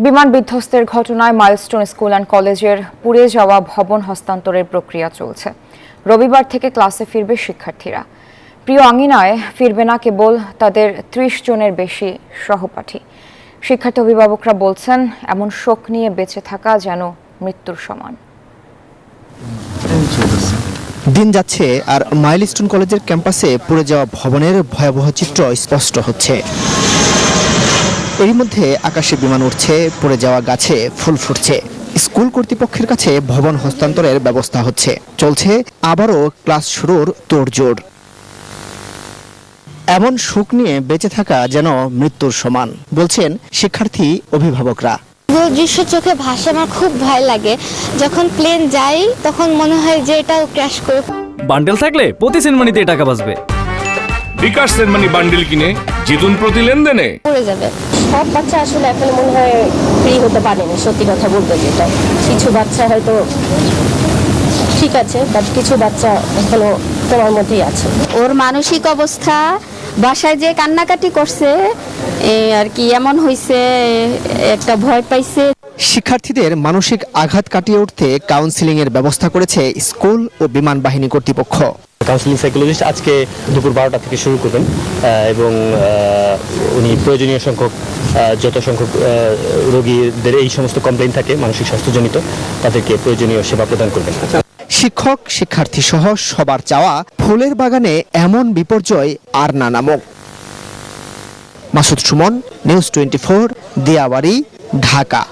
বিমান বিধ্বস্তের ঘটনায় milestone school and কলেজের পুড়ে যাওয়া ভবন হস্তান্তরের প্রক্রিয়া চলছে। রবিবার থেকে ক্লাসে ফিরবে শিক্ষার্থীরা। প্রিয় আঙিনায় ফিরবে না কেবল তাদের ৩০ জনের বেশি সহপাঠী। শিক্ষার্থী অভিভাবকরা বলছেন, এমন শোক নিয়ে বেঁচে থাকা যেন মৃত্যুর সমান। দিন যাচ্ছে আর মাইলস্টোন কলেজের ক্যাম্পাসে পুড়ে যাওয়া ভবনের ভয়াবহ চিত্র স্পষ্ট হচ্ছে। এরই মধ্যে আকাশে বিমান উঠছে, পড়ে যাওয়া গাছে ফুল ফুটছে। স্কুল কর্তৃপক্ষের কাছে ভবন হস্তান্তরের ব্যবস্থা হচ্ছে। চলছে আবারও ক্লাস শুরুর তোড়জোড়। এমন শোক নিয়ে বেঁচে থাকা যেন মৃত্যুর সমান, বলছেন শিক্ষার্থী অভিভাবকরা। দৃশ্য চোখে ভাসে, আমার খুব ভয় লাগে। যখন প্লেন যায় তখন মনে হয় যে এটাও ক্র্যাশ করে। বান্ডেল থাকলে প্রতি সেনমানিতে টাকা বাঁচবে। বিকাশ সেনমানি বান্ডেল কিনে জিতুন প্রতি লেনদেনে। পড়ে যাবে। সব বাচ্চা আসলে এখন মনে হয় ফ্রি হতে পারেনি, সত্যি কথা বলতে যেটা। কিছু বাচ্চা হয়তো ঠিক আছে, বাট কিছু বাচ্চা এখনো তোমার মধ্যেই আছে। ওর মানসিক অবস্থা, বাসায় যে কান্নাকাটি করছে আর কি, এমন হয়েছে, একটা ভয় পাইছে। শিক্ষার্থীদের মানসিক আঘাত কাটিয়ে উঠতে কাউন্সিলিং এর ব্যবস্থা করেছে স্কুল ও বিমান বাহিনী কর্তৃপক্ষ। কাউন্সিলিং সাইকোলজিস্ট আজকে দুপুর 12টা থেকে শুরু করবেন এবং উনি প্রয়োজনীয় সংখ্যক যত সংখ্যক রোগীদের এই সমস্ত কমপ্লেইন থাকে মানসিক স্বাস্থ্যজনিত, তাদেরকে প্রয়োজনীয় সেবা প্রদান করবেন। শিক্ষক, শিক্ষার্থী সহ সবার চাওয়া ফুলের বাগানে এমন বিপর্যয় আর না নামুক। মাসুদ সুমন, নিউজ 24, দিয়াবাড়ি, ঢাকা।